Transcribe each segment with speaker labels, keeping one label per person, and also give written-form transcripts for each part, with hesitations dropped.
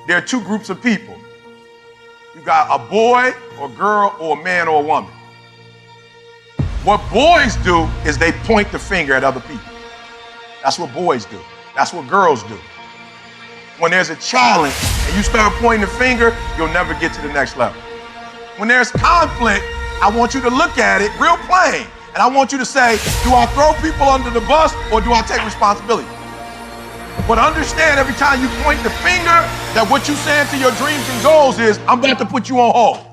Speaker 1: there are two groups of people. You got a boy or girl or a man or a woman. What boys do is they point the finger at other people. That's what boys do. That's what girls do. When there's a challenge and you start pointing the finger, you'll never get to the next level. When there's conflict, I want you to look at it real plain. And I want you to say, do I throw people under the bus or do I take responsibility? But understand every time you point the finger that what you're saying to your dreams and goals is, I'm about to put you on hold.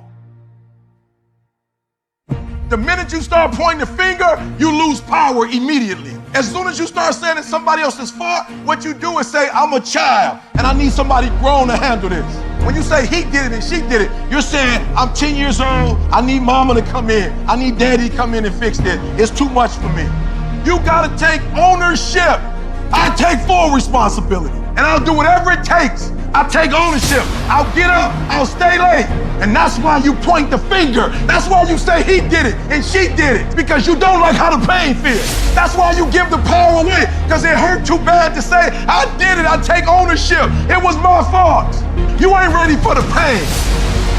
Speaker 1: The minute you start pointing the finger, you lose power immediately. As soon as you start saying it's somebody else's fault, what you do is say, I'm a child and I need somebody grown to handle this. When you say he did it and she did it, you're saying, I'm 10 years old, I need mama to come in. I need daddy to come in and fix this. It's too much for me. You gotta take ownership. I take full responsibility and I'll do whatever it takes. I'll take ownership. I'll get up, I'll stay late. And that's why you point the finger. That's why you say he did it and she did it, because you don't like how the pain feels. That's why you give the power away, because it hurt too bad to say, I did it, I take ownership. It was my fault. You ain't ready for the pain.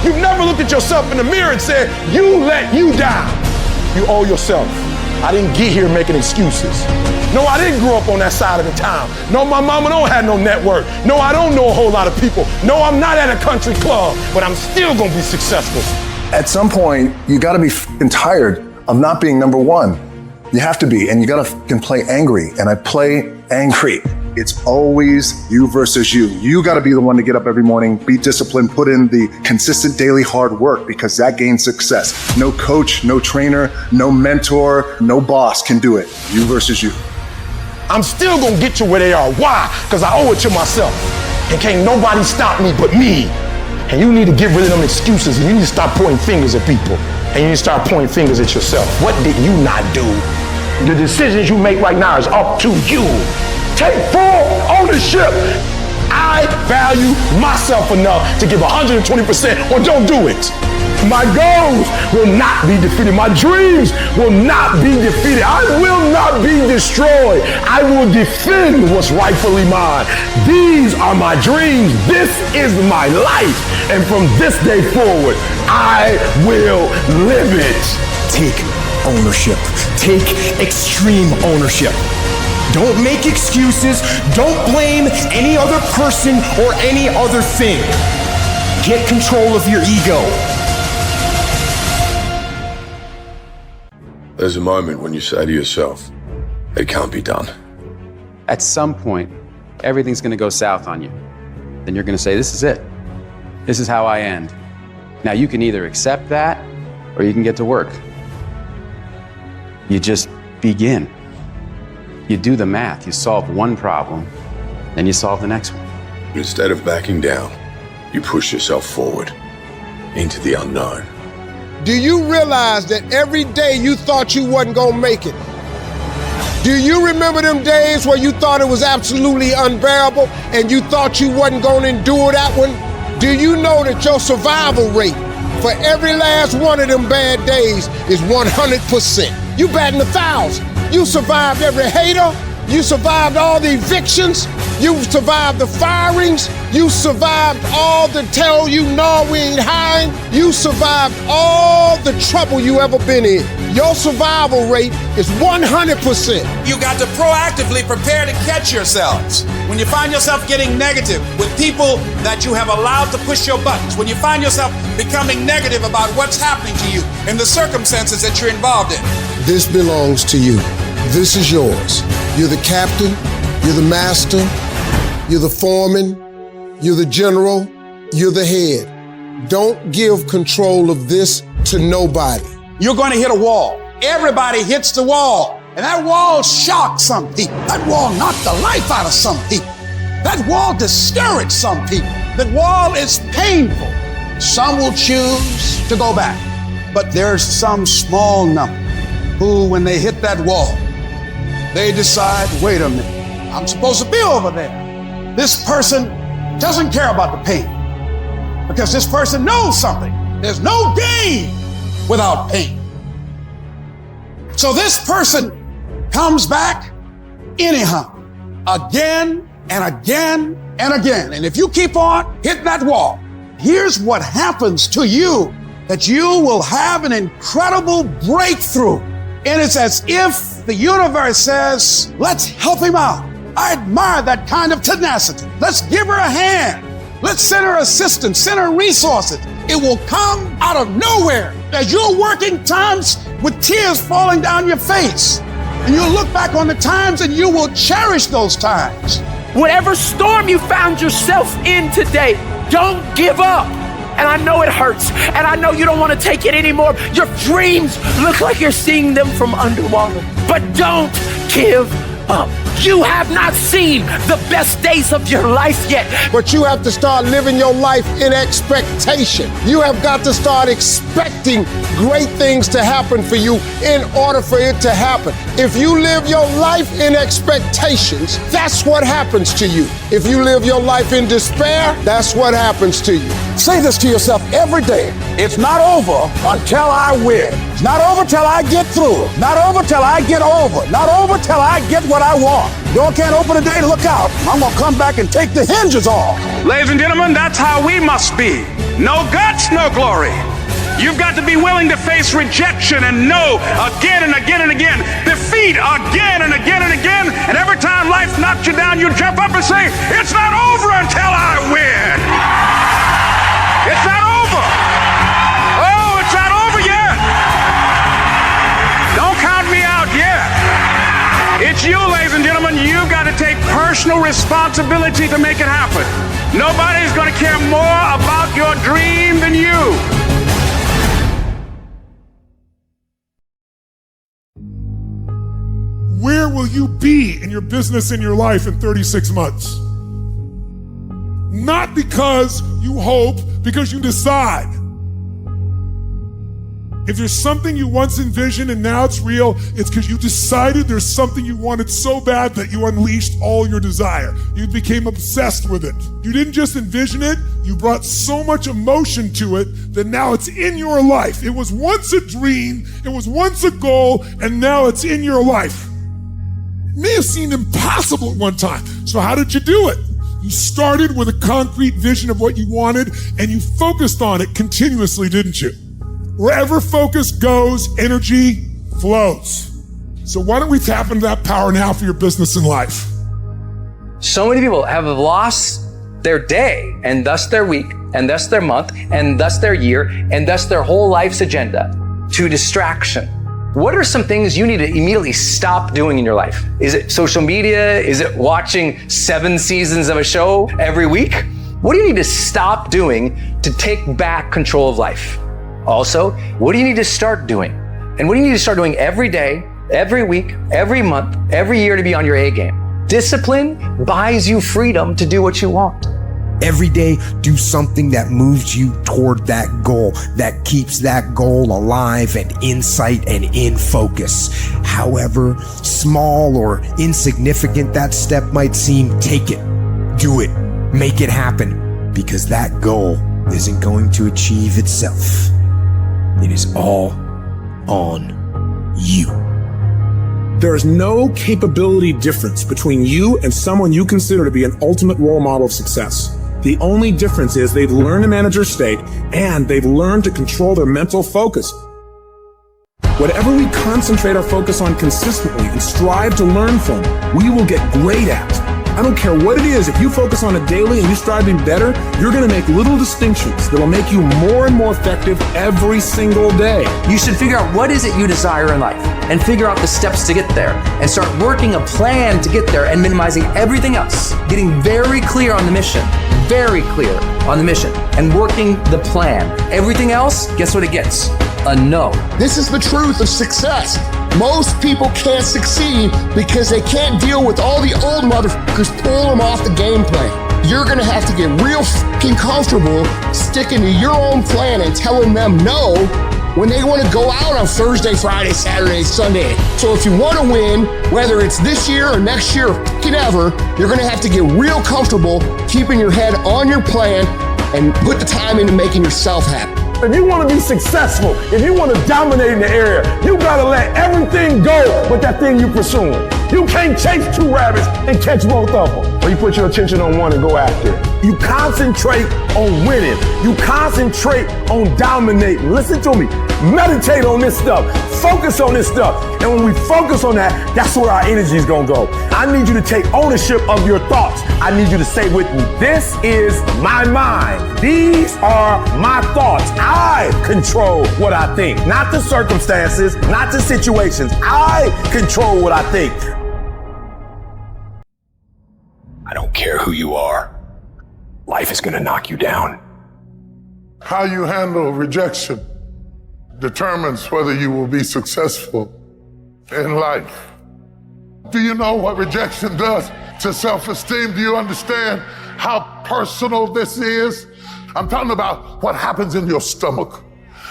Speaker 1: You've never looked at yourself in the mirror and said, you let you down. You owe yourself. I didn't get here making excuses. No, I didn't grow up on that side of the town. No, my mama don't have no network. No, I don't know a whole lot of people. No, I'm not at a country club, but I'm still gonna be successful.
Speaker 2: At some point, you gotta be f***ing tired of not being number one. You have to be, and you gotta f***ing play angry, and I play angry. It's always you versus you. You gotta be the one to get up every morning, be disciplined, put in the consistent daily hard work, because that gains success. No coach, no trainer, no mentor, no boss can do it. You versus you.
Speaker 1: I'm still gonna get you where they are. Why? Because I owe it to myself. And can't nobody stop me but me. And you need to get rid of them excuses, and you need to stop pointing fingers at people. And you need to start pointing fingers at yourself. What did you not do? The decisions you make right now is up to you. Take full ownership. I value myself enough to give 120% or don't do it. My goals will not be defeated. My dreams will not be defeated. I will not be destroyed. I will defend what's rightfully mine. These are my dreams. This is my life. And from this day forward, I will live it.
Speaker 3: Take ownership. Take extreme ownership. Don't make excuses. Don't blame any other person or any other thing. Get control of your ego.
Speaker 4: There's a moment when you say to yourself, it can't be done.
Speaker 5: At some point, everything's gonna go south on you. Then you're gonna say, this is it. This is how I end. Now you can either accept that or you can get to work. You just begin. You do the math, you solve one problem, then you solve the next one.
Speaker 4: Instead of backing down, you push yourself forward into the unknown.
Speaker 6: Do you realize that every day you thought you wasn't gonna make it? Do you remember them days where you thought it was absolutely unbearable and you thought you wasn't gonna endure that one? Do you know that your survival rate for every last one of them bad days is 100%? You batting 1,000. You survived every hater. You survived all the evictions. You survived the firings. You survived all the tell you no, we ain't hiring. You survived all the trouble you ever been in. Your survival rate is 100%.
Speaker 7: You got to proactively prepare to catch yourselves. When you find yourself getting negative with people that you have allowed to push your buttons, when you find yourself becoming negative about what's happening to you and the circumstances that you're involved in.
Speaker 6: This belongs to you. This is yours. You're the captain, you're the master, you're the foreman, you're the general, you're the head. Don't give control of this to nobody.
Speaker 7: You're going to hit a wall. Everybody hits the wall. And that wall shocked some people. That wall knocked the life out of some people. That wall discouraged some people. That wall is painful. Some will choose to go back. But there's some small number who, when they hit that wall, they decide, wait a minute, I'm supposed to be over there. This person doesn't care about the pain because this person knows something. There's no gain without pain. So this person comes back anyhow, again and again and again. And if you keep on hitting that wall, here's what happens to you, that you will have an incredible breakthrough. And it's as if the universe says, let's help him out. I admire that kind of tenacity. Let's give her a hand. Let's send her assistance, send her resources. It will come out of nowhere as you're working times with tears falling down your face. And you'll look back on the times and you will cherish those times.
Speaker 8: Whatever storm you found yourself in today, don't give up. And I know it hurts, and I know you don't want to take it anymore. Your dreams look like you're seeing them from underwater, but don't give up. You have not seen the best days of your life yet.
Speaker 6: But you have to start living your life in expectation. You have got to start expecting great things to happen for you in order for it to happen. If you live your life in expectations, that's what happens to you. If you live your life in despair, that's what happens to you.
Speaker 7: Say this to yourself every day. It's not over until I win. It's not over till I get through. Not over till I get over. Not over till I get what I want. Door can't open today, look out. I'm gonna come back and take the hinges off.
Speaker 9: Ladies and gentlemen, that's how we must be. No guts, no glory. You've got to be willing to face rejection and no again and again and again. Defeat again and again and again. And every time life knocks you down, you jump up and say, it's not over until I win. It's not over. Oh, it's not over yet. Don't count me out yet. It's you, ladies and gentlemen. You've got to take personal responsibility to make it happen. Nobody's going to care more about your dream than you.
Speaker 10: Where will you be in your business and your life in 36 months? Not because you hope, because you decide. If there's something you once envisioned and now it's real, it's because you decided there's something you wanted so bad that you unleashed all your desire. You became obsessed with it. You didn't just envision it, you brought so much emotion to it that now it's in your life. It was once a dream, it was once a goal, and now it's in your life. It may have seemed impossible at one time. So how did you do it? You started with a concrete vision of what you wanted and you focused on it continuously, didn't you? Wherever focus goes, energy flows. So why don't we tap into that power now for your business and life?
Speaker 11: So many people have lost their day and thus their week and thus their month and thus their year and thus their whole life's agenda to distraction. What are some things you need to immediately stop doing in your life? Is it social media? Is it watching 7 seasons of a show every week? What do you need to stop doing to take back control of life? Also, what do you need to start doing? And what do you need to start doing every day, every week, every month, every year to be on your A game? Discipline buys you freedom to do what you want.
Speaker 3: Every day, do something that moves you toward that goal, that keeps that goal alive and in sight and in focus. However small or insignificant that step might seem, take it, do it, make it happen, because that goal isn't going to achieve itself. It is all on you.
Speaker 12: There is no capability difference between you and someone you consider to be an ultimate role model of success. The only difference is they've learned to manage their state and they've learned to control their mental focus. Whatever we concentrate our focus on consistently and strive to learn from, we will get great at. I don't care what it is, if you focus on it daily and you strive to be better, you're gonna make little distinctions that'll make you more and more effective every single day.
Speaker 11: You should figure out what is it you desire in life and figure out the steps to get there and start working a plan to get there and minimizing everything else. Getting very clear on the mission, and working the plan. Everything else, guess what it gets? A no.
Speaker 6: This is the truth of success. Most people can't succeed because they can't deal with all the old motherfuckers pulling them off the game plan. You're gonna have to get real fucking comfortable sticking to your own plan and telling them no when they wanna go out on Thursday, Friday, Saturday, Sunday. So if you wanna win, whether it's this year or next year or fucking ever, you're gonna have to get real comfortable keeping your head on your plan and put the time into making yourself happy.
Speaker 13: If you want to be successful, if you want to dominate in the area, you got to let everything go but that thing you're pursuing.
Speaker 3: You can't chase two rabbits and catch both of them. Or you put your attention on one and go after it. You concentrate on winning. You concentrate on dominating. Listen to me. Meditate on this stuff. Focus on this stuff. And when we focus on that, that's where our energy is going to go. I need you to take ownership of your thoughts. I need you to say with me, this is my mind. These are my thoughts. I control what I think. Not the circumstances, not the situations. I control what I think.
Speaker 13: I don't care who you are. Life is going to knock you down.
Speaker 14: How you handle rejection determines whether you will be successful in life. Do you know what rejection does to self-esteem? Do you understand how personal this is? I'm talking about what happens in your stomach.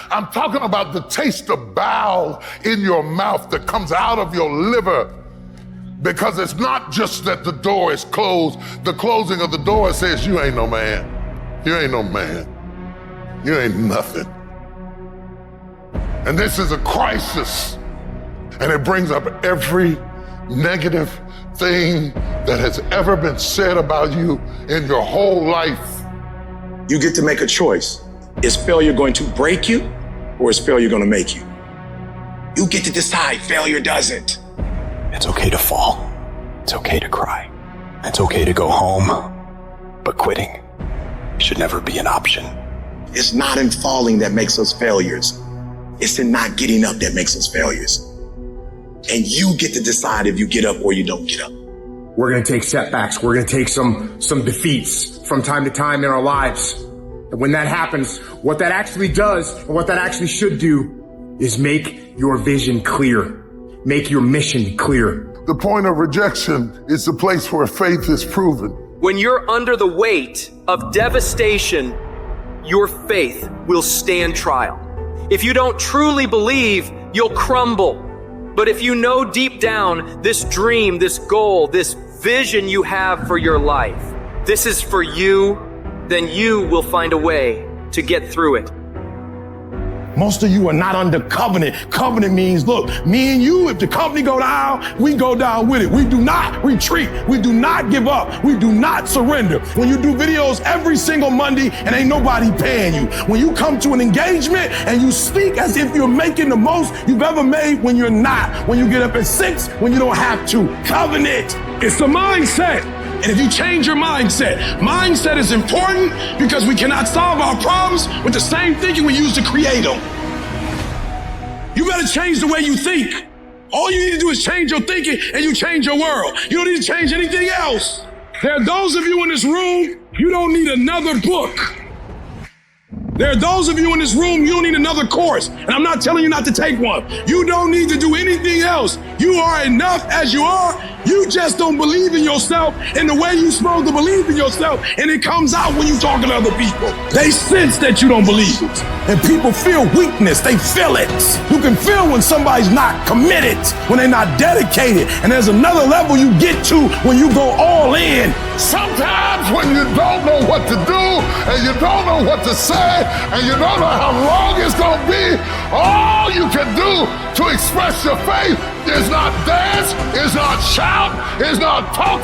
Speaker 14: I'm talking about the taste of bile in your mouth that comes out of your liver. Because it's not just that the door is closed. The closing of the door says you ain't no man. You ain't no man. You ain't nothing. And this is a crisis. And it brings up every negative thing that has ever been said about you in your whole life.
Speaker 15: You get to make a choice. Is failure going to break you, or is failure going to make you? You get to decide. Failure doesn't.
Speaker 13: It's okay to fall. It's okay to cry. It's okay to go home. But quitting should never be an option.
Speaker 15: It's not in falling that makes us failures. It's in not getting up that makes us failures. And you get to decide if you get up or you don't get up.
Speaker 3: We're going to take setbacks. We're going to take some defeats from time to time in our lives. And when that happens, what that actually does and what that actually should do is make your vision clear. Make your mission clear.
Speaker 14: The point of rejection is the place where faith is proven.
Speaker 16: When you're under the weight of devastation, your faith will stand trial. If you don't truly believe, you'll crumble. But if you know deep down this dream, this goal, this vision you have for your life, this is for you, then you will find a way to get through it.
Speaker 3: Most of you are not under covenant. Covenant means, look, me and you, if the company go down, we go down with it. We do not retreat. We do not give up. We do not surrender. When you do videos every single Monday and ain't nobody paying you. When you come to an engagement and you speak as if you're making the most you've ever made when you're not. When you get up at 6, when you don't have to. Covenant. It's the mindset. And if you change your mindset is important because we cannot solve our problems with the same thinking we use to create them. You better change the way you think. All you need to do is change your thinking and you change your world. You don't need to change anything else. There are those of you in this room, you don't need another book. There are those of you in this room, you don't need another course. And I'm not telling you not to take one. You don't need to do anything else. You are enough as you are. You just don't believe in yourself in the way you're supposed to believe in yourself. And it comes out when you talk to other people. They sense that you don't believe it. And people feel weakness. They feel it. You can feel when somebody's not committed, when they're not dedicated. And there's another level you get to when you go all in.
Speaker 14: Sometimes when you don't know what to do and you don't know what to say and you don't know how long it's going to be, all you can do to express your faith is not dance, is not shout, is not talk.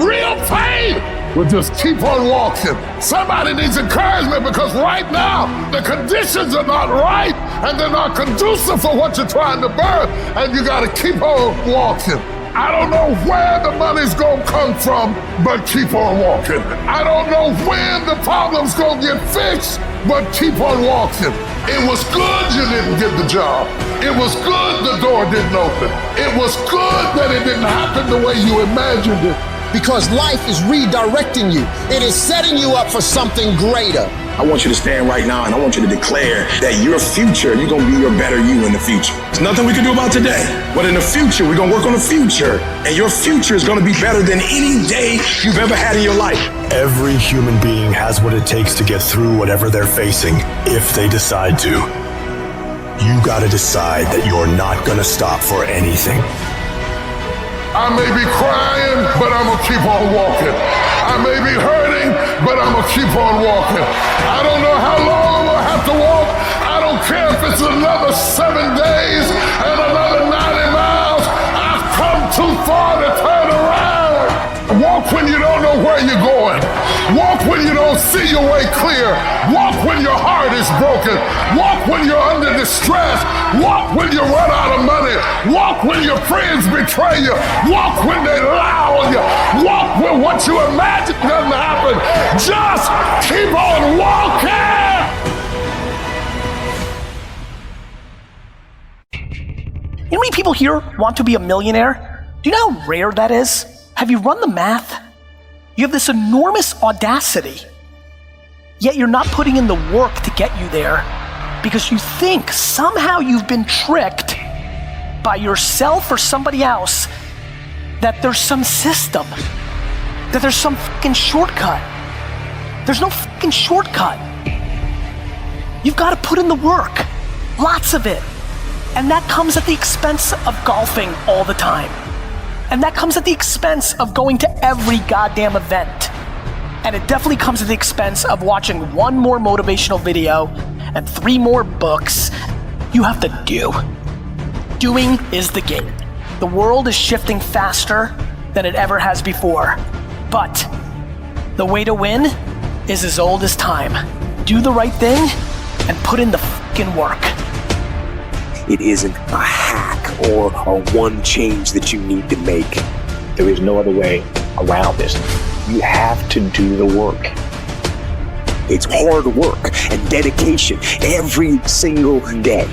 Speaker 14: Real faith will just keep on walking. Somebody needs encouragement because right now the conditions are not right and they're not conducive for what you're trying to birth, and you got to keep on walking. I don't know where the money's gonna come from, but keep on walking. I don't know when the problem's gonna get fixed, but keep on walking. It was good you didn't get the job. It was good the door didn't open. It was good that it didn't happen the way you imagined it.
Speaker 6: Because life is redirecting you. It is setting you up for something greater.
Speaker 15: I want you to stand right now and I want you to declare that your future, you're gonna be your better you in the future.
Speaker 3: There's nothing we can do about today.
Speaker 15: But in the future, we're gonna work on the future. And your future is gonna be better than any day you've ever had in your life.
Speaker 13: Every human being has what it takes to get through whatever they're facing, if they decide to. You gotta decide that you're not gonna stop for anything.
Speaker 14: I may be crying, but I'm gonna keep on walking. I may be hurting, but I'm gonna keep on walking. I don't know how long I'm gonna have to walk. I don't care if it's another 7 days and another 90 miles. I've come too far to turn around. Walk when you don't know where you're going. Walk when you don't see your way clear. Walk when your heart is broken. Walk when you're under distress. Walk when you run out of money. Walk when your friends betray you. Walk when they lie on you. Walk when what you imagine doesn't happen. Just keep on walking.
Speaker 17: You know how many people here want to be a millionaire? Do you know how rare that is? Have you run the math? You have this enormous audacity, yet you're not putting in the work to get you there because you think somehow you've been tricked by yourself or somebody else that there's some system, that there's some fucking shortcut. There's no fucking shortcut. You've got to put in the work, lots of it. And that comes at the expense of golfing all the time. And that comes at the expense of going to every goddamn event. And it definitely comes at the expense of watching one more motivational video and 3 more books. You have to do. Doing is the game. The world is shifting faster than it ever has before. But the way to win is as old as time. Do the right thing and put in the fucking work.
Speaker 18: It isn't a hack or a one change that you need to make. There is no other way around this. You have to do the work. It's hard work and dedication every single day.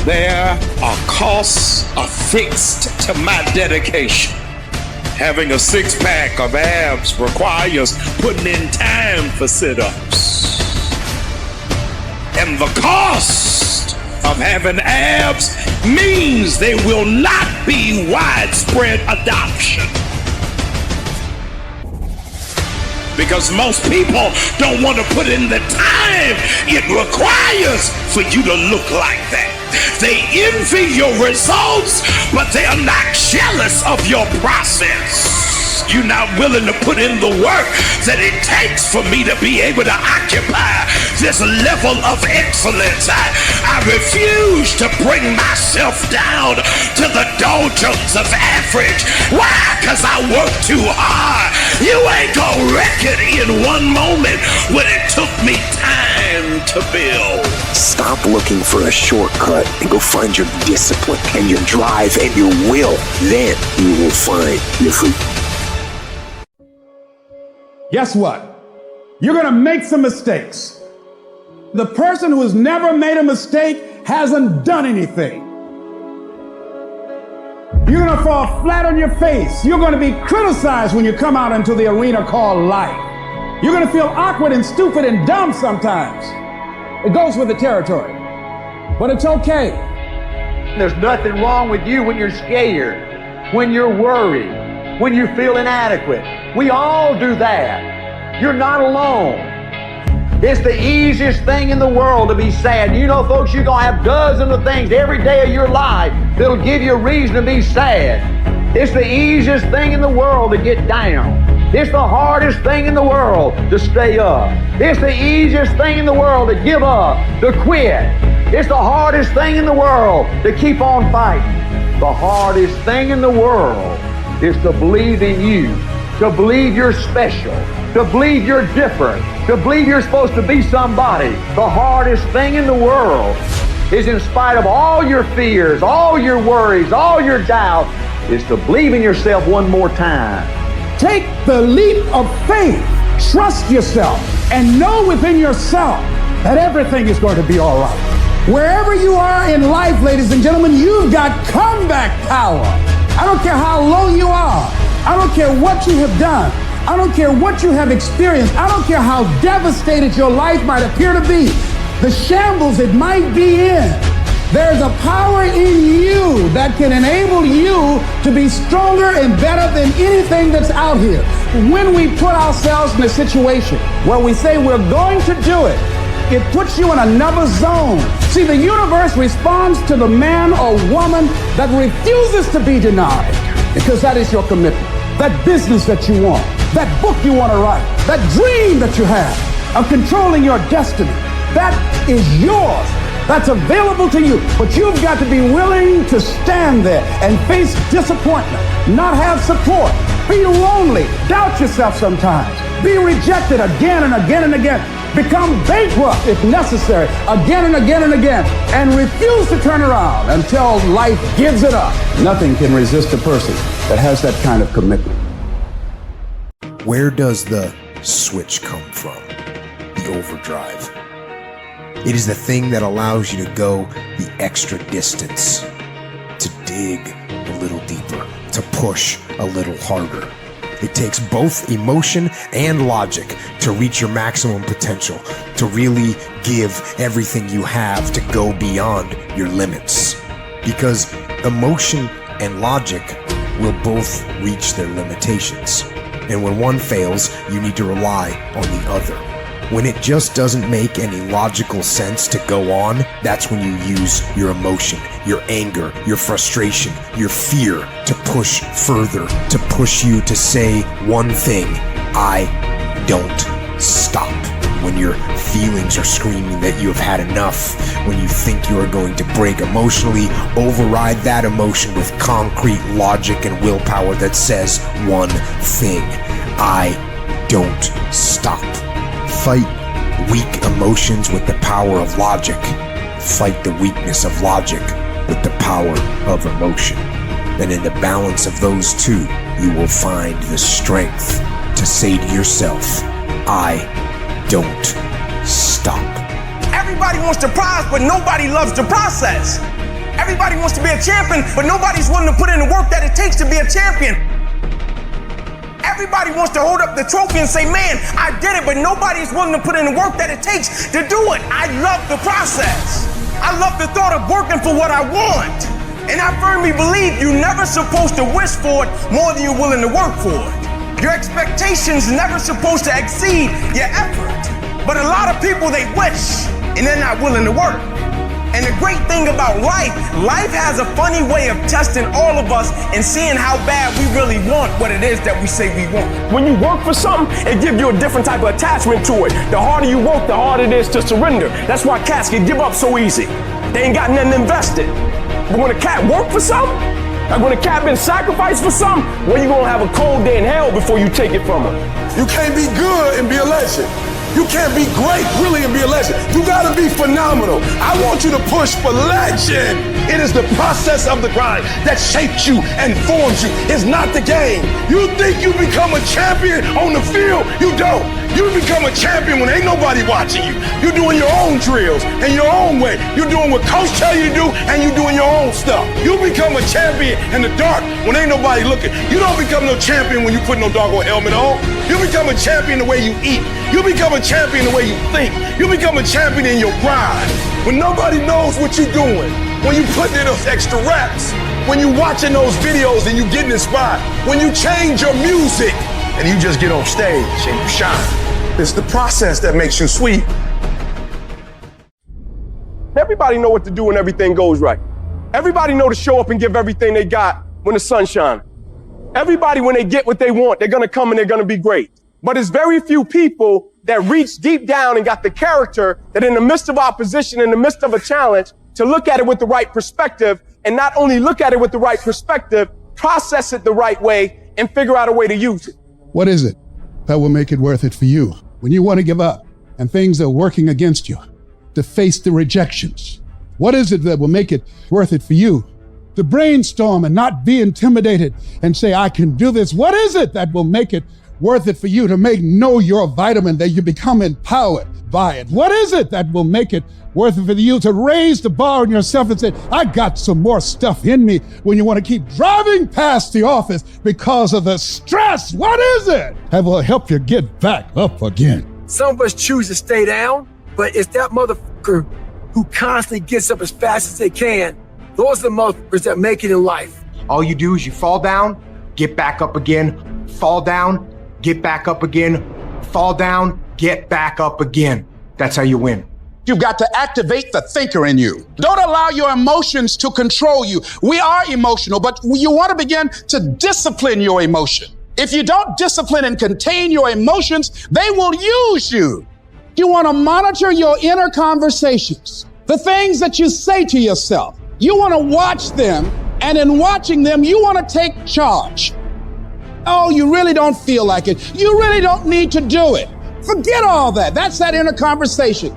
Speaker 19: There are costs affixed to my dedication. Having a 6-pack of abs requires putting in time for sit-ups. And the cost of having abs means there will not be widespread adoption. Because most people don't want to put in the time it requires for you to look like that. They envy your results, but they are not jealous of your process. You're not willing to put in the work that it takes for me to be able to occupy this level of excellence. I refuse to bring myself down to the doldrums of average. Why? Because I work too hard. You ain't gonna wreck it in one moment when it took me time to build.
Speaker 18: Stop looking for a shortcut and go find your discipline and your drive and your will. Then you will find your freedom.
Speaker 20: Guess what? You're gonna make some mistakes. The person who has never made a mistake hasn't done anything. You're gonna fall flat on your face. You're gonna be criticized when you come out into the arena called life. You're gonna feel awkward and stupid and dumb sometimes. It goes with the territory. But it's okay.
Speaker 21: There's nothing wrong with you when you're scared, when you're worried, when you feel inadequate. We all do that. You're not alone. It's the easiest thing in the world to be sad. You know, folks, you're going to have dozens of things every day of your life that'll give you a reason to be sad. It's the easiest thing in the world to get down. It's the hardest thing in the world to stay up. It's the easiest thing in the world to give up, to quit. It's the hardest thing in the world to keep on fighting. The hardest thing in the world is to believe in you, to believe you're special, to believe you're different, to believe you're supposed to be somebody. The hardest thing in the world is, in spite of all your fears, all your worries, all your doubts, is to believe in yourself one more time.
Speaker 20: Take the leap of faith. Trust yourself and know within yourself that everything is going to be all right. Wherever you are in life, ladies and gentlemen, you've got comeback power. I don't care how low you are. I don't care what you have done. I don't care what you have experienced. I don't care how devastated your life might appear to be, the shambles it might be in. There's a power in you that can enable you to be stronger and better than anything that's out here. When we put ourselves in a situation where we say we're going to do it, it puts you in another zone. See, the universe responds to the man or woman that refuses to be denied, because that is your commitment. That business that you want, that book you want to write, that dream that you have of controlling your destiny, that is yours. that's available to you. But you've got to be willing to stand there and face disappointment, not have support, be lonely, doubt yourself sometimes, be rejected again and again and again, become bankrupt if necessary, again and again and again, and refuse to turn around until life gives it up. Nothing can resist a person that has that kind of commitment.
Speaker 3: Where does the switch come from? The overdrive. It is the thing that allows you to go the extra distance, to dig a little deeper, to push a little harder. It takes both emotion and logic to reach your maximum potential, to really give everything you have, to go beyond your limits. Because emotion and logic will both reach their limitations. And when one fails, you need to rely on the other. When it just doesn't make any logical sense to go on, that's when you use your emotion, your anger, your frustration, your fear to push further, to push you to say one thing: I don't stop. When your feelings are screaming that you have had enough, when you think you are going to break emotionally, override that emotion with concrete logic and willpower that says one thing: I don't stop. Fight weak emotions with the power of logic. Fight the weakness of logic with the power of emotion. And in the balance of those two, you will find the strength to say to yourself, I don't stop.
Speaker 2: Everybody wants to prize, but nobody loves the process. Everybody wants to be a champion, but nobody's willing to put in the work that it takes to be a champion. Everybody wants to hold up the trophy and say, man, I did it, but nobody's willing to put in the work that it takes to do it. I love the process. I love the thought of working for what I want. And I firmly believe you're never supposed to wish for it more than you're willing to work for it. Your expectations never supposed to exceed your effort. But a lot of people, they wish, and they're not willing to work. And the great thing about life has a funny way of testing all of us and seeing how bad we really want what it is that we say we want.
Speaker 22: When you work for something, it gives you a different type of attachment to it. The harder you work, the harder it is to surrender. That's why cats can give up so easy. They ain't got nothing invested. But when a cat work for something, like when a cat been sacrificed for something, well, you gonna have a cold day in hell before you take it from her.
Speaker 1: You can't be good and be a legend. You can't be great, really, and be a legend. You gotta be phenomenal. I want you to push for legend. It is the process of the grind that shapes you and forms you. It's not the game. You think you become a champion on the field? You don't. You become a champion when ain't nobody watching you. You're doing your own drills in your own way. You're doing what coach tell you to do, and you're doing your own stuff. You become a champion in the dark when ain't nobody looking. You don't become no champion when you put no doggone helmet on. You become a champion the way you eat. You become a champion the way you think. You become a champion in your grind. When nobody knows what you're doing, when you put in those extra reps, when you watching those videos and you getting inspired, when you change your music and you just get on stage and you shine. It's the process that makes you sweet.
Speaker 22: Everybody know what to do when everything goes right. Everybody know to show up and give everything they got when the sun shines. Everybody, when they get what they want, they're gonna come and they're gonna be great. But it's very few people that reach deep down and got the character that in the midst of opposition, in the midst of a challenge, to look at it with the right perspective, and not only look at it with the right perspective, process it the right way and figure out a way to use it.
Speaker 20: What is it that will make it worth it for you when you want to give up and things are working against you, to face the rejections? What is it that will make it worth it for you to brainstorm and not be intimidated and say, I can do this? What is it that will make it worth it for you to know your vitamin, that you become empowered by it? What is it that will make it worth it for you to raise the bar on yourself and say, I got some more stuff in me, when you want to keep driving past the office because of the stress? What is it that will help you get back up again?
Speaker 23: Some of us choose to stay down, but it's that motherfucker who constantly gets up as fast as they can. Those are the motherfuckers that make it in life.
Speaker 24: All you do is you fall down, get back up again, fall down, get back up again, fall down, get back up again. That's how you win.
Speaker 7: You've got to activate the thinker in you. Don't allow your emotions to control you. We are emotional, but you want to begin to discipline your emotion. If you don't discipline and contain your emotions, they will use you. You want to monitor your inner conversations.
Speaker 20: The things that you say to yourself, you want to watch them, and in watching them, you want to take charge. Oh, you really don't feel like it. You really don't need to do it. Forget all that. That's that inner conversation.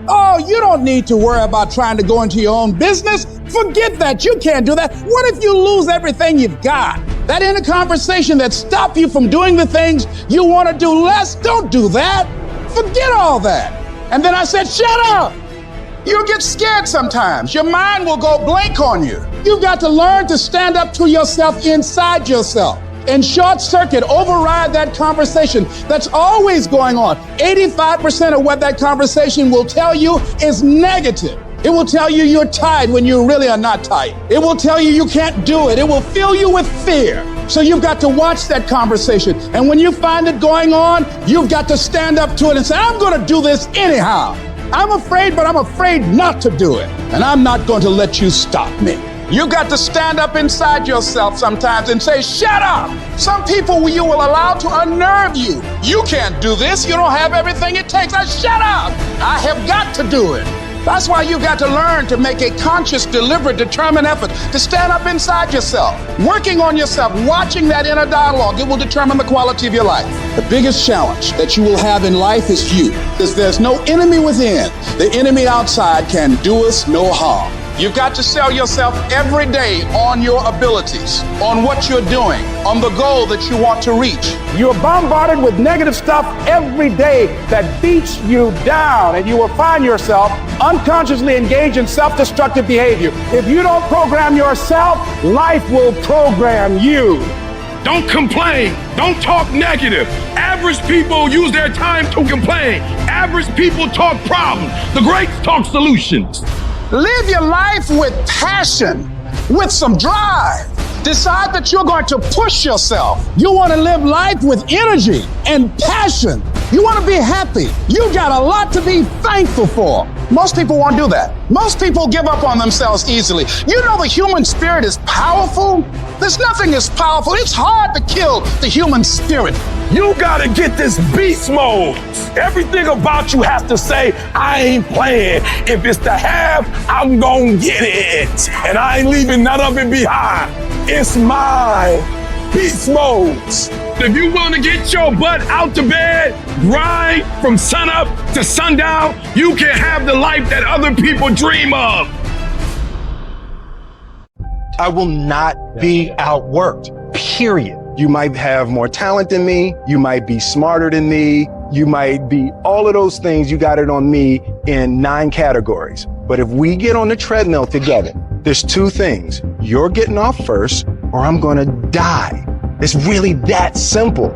Speaker 20: Oh, you don't need to worry about trying to go into your own business. Forget that. You can't do that. What if you lose everything you've got? That inner conversation that stops you from doing the things you want to do less, don't do that. Forget all that. And then I said, shut up. You'll get scared sometimes. Your mind will go blank on you. You've got to learn to stand up to yourself inside yourself and short circuit, override that conversation that's always going on. 85% of what that conversation will tell you is negative. It will tell you you're tired when you really are not tired. It will tell you you can't do it. It will fill you with fear. So you've got to watch that conversation. And when you find it going on, you've got to stand up to it and say, I'm going to do this anyhow. I'm afraid, but I'm afraid not to do it. And I'm not going to let you stop me. You've got to stand up inside yourself sometimes and say, shut up. Some people you will allow to unnerve you. You can't do this. You don't have everything it takes. Shut up. I have got to do it. That's why you've got to learn to make a conscious, deliberate, determined effort to stand up inside yourself, working on yourself, watching that inner dialogue. It will determine the quality of your life. The biggest challenge that you will have in life is you, because there's no enemy within. The enemy outside can do us no harm. You've got to sell yourself every day on your abilities, on what you're doing, on the goal that you want to reach. You're bombarded with negative stuff every day that beats you down, and you will find yourself unconsciously engaged in self-destructive behavior. If you don't program yourself, life will program you.
Speaker 4: Don't complain. Don't talk negative. Average people use their time to complain. Average people talk problems. The greats talk solutions.
Speaker 20: Live your life with passion, with some drive. Decide that you're going to push yourself. You want to live life with energy and passion. You want to be happy. You got a lot to be thankful for. Most people won't do that. Most people give up on themselves easily. You know the human spirit is powerful. There's nothing as powerful. It's hard to kill the human spirit.
Speaker 4: You gotta get this beast mode. Everything about you has to say, I ain't playing. If it's to have, I'm gonna get it. And I ain't leaving none of it behind. It's mine. Beast mode. If you want to get your butt out to bed, grind from sunup to sundown, you can have the life that other people dream of.
Speaker 5: I will not be outworked, period. You might have more talent than me. You might be smarter than me. You might be all of those things. You got it on me in 9 categories. But if we get on the treadmill together, there's 2 things. You're getting off first, or I'm going to die. It's really that simple.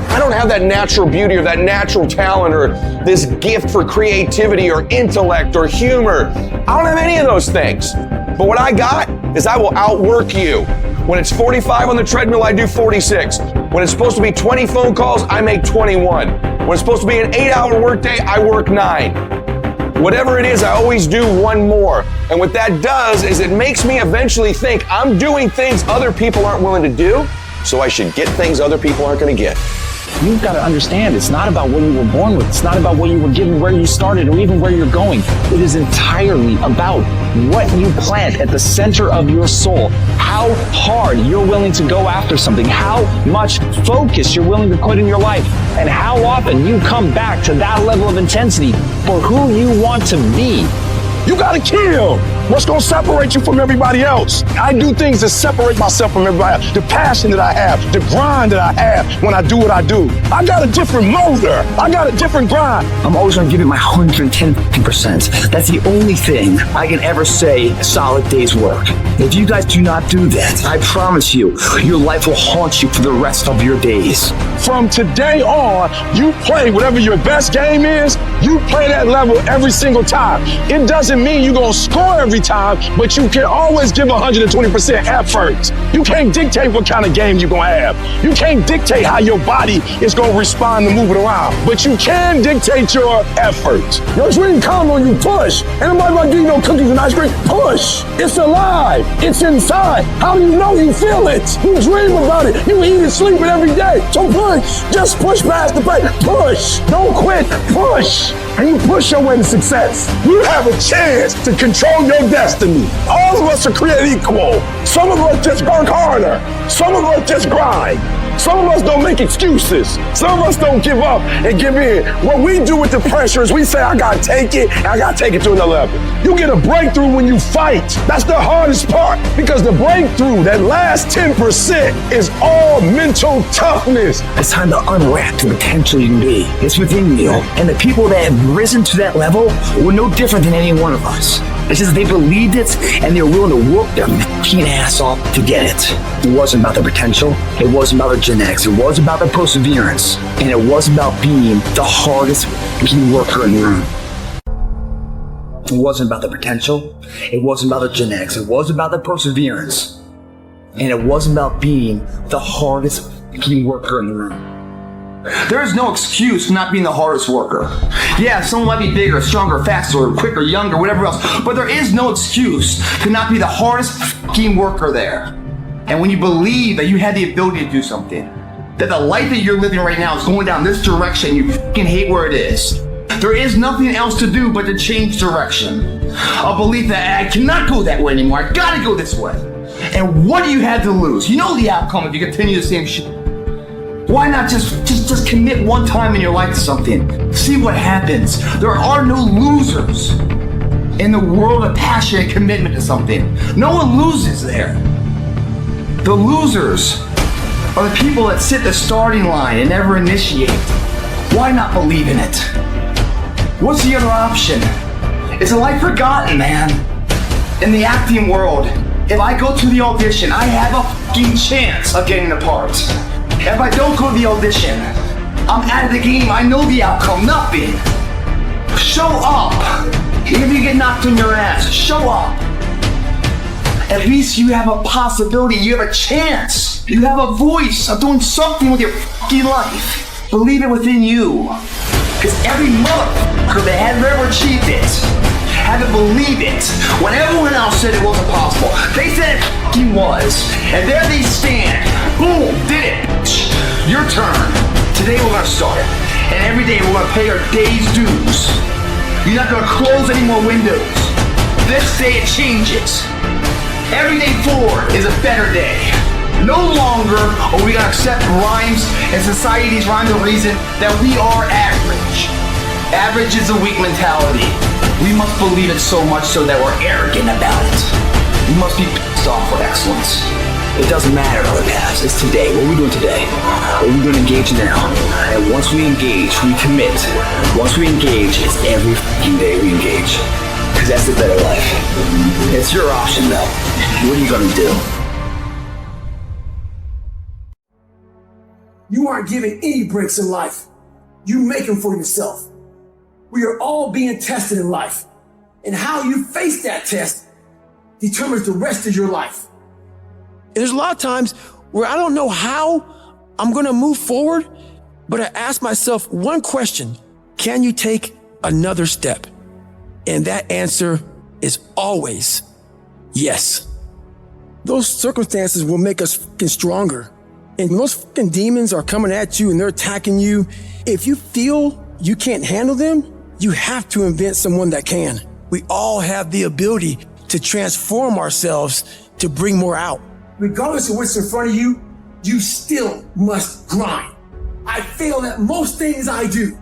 Speaker 8: I don't have that natural beauty or that natural talent or this gift for creativity or intellect or humor. I don't have any of those things. But what I got is I will outwork you. When it's 45 on the treadmill, I do 46. When it's supposed to be 20 phone calls, I make 21. When it's supposed to be an 8-hour workday, I work 9. Whatever it is, I always do 1 more. And what that does is it makes me eventually think I'm doing things other people aren't willing to do, so I should get things other people aren't going to get.
Speaker 9: You've got to understand, it's not about what you were born with. It's not about what you were given, where you started, or even where you're going. It is entirely about what you plant at the center of your soul, how hard you're willing to go after something, how much focus you're willing to put in your life, and how often you come back to that level of intensity for who you want to be.
Speaker 4: You gotta kill what's gonna separate you from everybody else. I do things that separate myself from everybody else. The passion that I have, the grind that I have when I do what I do. I got a different motor. I got a different grind.
Speaker 9: I'm always gonna give it my 110%. That's the only thing I can ever say a solid day's work. If you guys do not do that, I promise you, your life will haunt you for the rest of your days.
Speaker 4: From today on, you play whatever your best game is, you play that level every single time. It doesn't mean you're gonna score every time, but you can always give 120% effort. You can't dictate what kind of game you're gonna have. You can't dictate how your body is gonna respond to moving around, but you can dictate your effort. Your dream come when you push. Ain't nobody gonna give you no cookies and ice cream. Push. It's alive. It's inside. How do you know you feel it? You dream about it. You eat and sleep it every day. So push. Just push past the pain. Push. Don't quit. Push. and you push your way to success, you have a chance to control your destiny. All of us are created equal. Some of us just work harder. Some of us just grind. Some of us don't make excuses. Some of us don't give up and give in. What we do with the pressure is we say, I gotta take it, and I gotta take it to another level. You get a breakthrough when you fight. That's the hardest part, because the breakthrough, that last 10%, is all mental toughness.
Speaker 9: It's time to unwrap the potential you can be. It's within you. And the people that have risen to that level were no different than any one of us. It's just they believed it and they were willing to work their fucking ass off to get it. It wasn't about the potential. It wasn't about the genetics. It was about the perseverance. And it was about being the hardest fucking worker in the room. It wasn't about the potential. It wasn't about the genetics. It was about the perseverance. And it wasn't about being the hardest fucking worker in the room. There is no excuse for not being the hardest worker. Yeah, someone might be bigger, stronger, faster, quicker, younger, whatever else, but there is no excuse to not be the hardest fucking worker there. And when you believe that you had the ability to do something, that the life that you're living right now is going down this direction, you fucking hate where it is. There is nothing else to do but to change direction. A belief that I cannot go that way anymore, I gotta go this way. And what do you have to lose? You know the outcome if you continue the same shit. Why not just commit one time in your life to something? See what happens. There are no losers in the world of passion and commitment to something. No one loses there. The losers are the people that sit the starting line and never initiate. Why not believe in it? What's the other option? It's a life forgotten, man. In the acting world, if I go to the audition, I have a fucking chance of getting the part. If I don't go to the audition, I'm out of the game. I know the outcome, nothing. Show up. Even if you get knocked on your ass, show up. At least you have a possibility, you have a chance. You have a voice of doing something with your fucking life. Believe it within you. Because every motherfucker that had ever achieved it had to believe it when everyone else said it wasn't possible. They said it fucking was. And there they stand. Boom, did it. Your turn. Today we're gonna start it. And every day we're gonna pay our day's dues. You're not gonna close any more windows. This day it changes. Every day forward is a better day. No longer are we gonna accept rhymes and society's rhyme the reason that we are average. Average is a weak mentality. We must believe it so much so that we're arrogant about it. We must be pissed off for excellence. It doesn't matter about the past, it's today. What are we doing today? Are we going to engage now? And once we engage, we commit. Once we engage, it's every fucking day we engage. Because that's the better life. It's your option though. What are you going to do?
Speaker 20: You aren't given any breaks in life. You make them for yourself. We are all being tested in life. And how you face that test determines the rest of your life.
Speaker 2: There's a lot of times where I don't know how I'm going to move forward, but I ask myself one question: can you take another step? And that answer is always yes. Those circumstances will make us fucking stronger. And when those fucking demons are coming at you and they're attacking you, if you feel you can't handle them, you have to invent someone that can. We all have the ability to transform ourselves to bring more out. Regardless of what's in front of you, you still must grind. I fail at most things I do,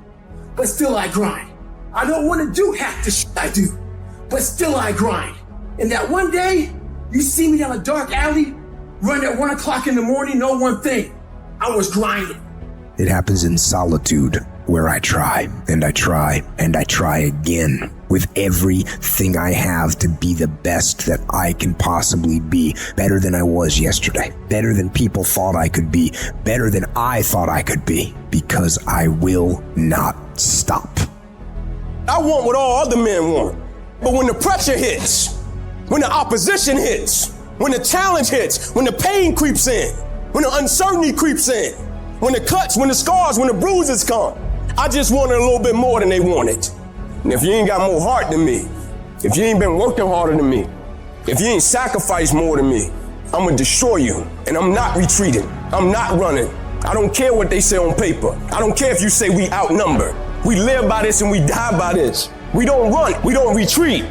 Speaker 2: but still I grind. I don't want to do half the shit I do, but still I grind. And that one day, you see me down a dark alley, run at 1 o'clock in the morning, know one thing: I was grinding.
Speaker 10: It happens in solitude, where I try, and I try, and I try again, with everything I have to be the best that I can possibly be, better than I was yesterday, better than people thought I could be, better than I thought I could be, because I will not stop.
Speaker 22: I want what all other men want, but when the pressure hits, when the opposition hits, when the challenge hits, when the pain creeps in, when the uncertainty creeps in, when the cuts, when the scars, when the bruises come, I just wanted a little bit more than they wanted. And if you ain't got more heart than me, if you ain't been working harder than me, if you ain't sacrificed more than me, I'm gonna destroy you. And I'm not retreating. I'm not running. I don't care what they say on paper. I don't care if you say we outnumbered.
Speaker 2: We live by this and we die by this. We don't run, we don't retreat.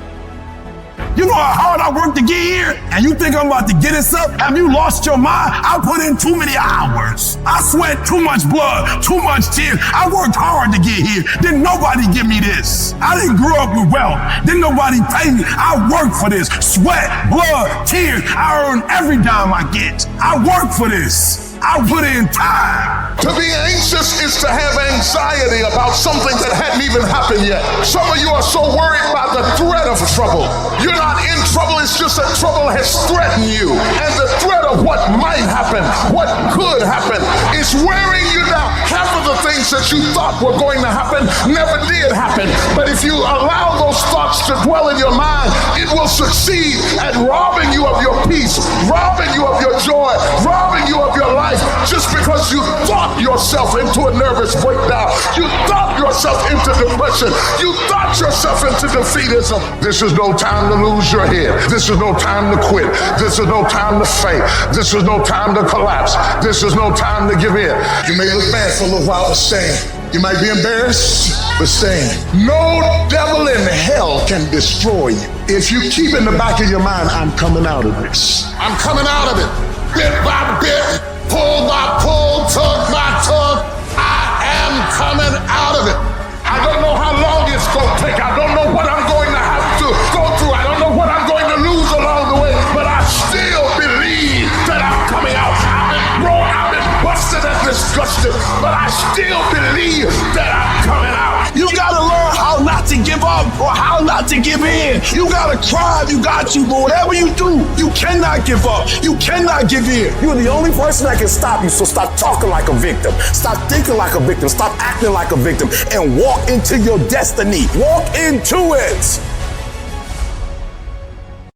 Speaker 2: You know how hard I worked to get here? And you think I'm about to get this up? Have you lost your mind? I put in too many hours. I sweat too much blood, too much tears. I worked hard to get here. Didn't nobody give me this. I didn't grow up with wealth. Didn't nobody pay me. I worked for this. Sweat, blood, tears. I earn every dime I get. I work for this. I put in time.
Speaker 14: To be anxious is to have anxiety about something that hadn't even happened yet. Some of you are so worried about the threat of trouble. You're not in trouble, it's just that trouble has threatened you. And the threat of what might happen, what could happen, is wearing you down. Half of the things that you thought were going to happen never did happen. But if you allow those thoughts to dwell in your mind, it will succeed at robbing you of your peace, robbing you of your joy, robbing you of your life. Just because you thought yourself into a nervous breakdown, you thought yourself into depression, you thought yourself into defeatism. This is no time to lose your head. This is no time to quit. This is no time to faint. This is no time to collapse. This is no time to give in. You may look bad for a little while, but stand. You might be embarrassed, but stand. No devil in hell can destroy you. If you keep in the back of your mind, I'm coming out of this. I'm coming out of it. Bit by bit. Pull by pull, tug by tug, I am coming out of it. I don't know how long it's going to take. I don't know what I'm going to have to go through. I don't know what I'm going to lose along the way. But I still believe that I'm coming out. I've been broke, I've been busted and disgusted. But I still believe that I'm coming out. You got to learn how not to give up or how not to give in. You got to cry, you got to. But whatever you do, you cannot give up. You cannot give in. You're the only person that can stop you. So stop talking like a victim. Stop thinking like a victim. Stop acting like a victim. And walk into your destiny. Walk into it.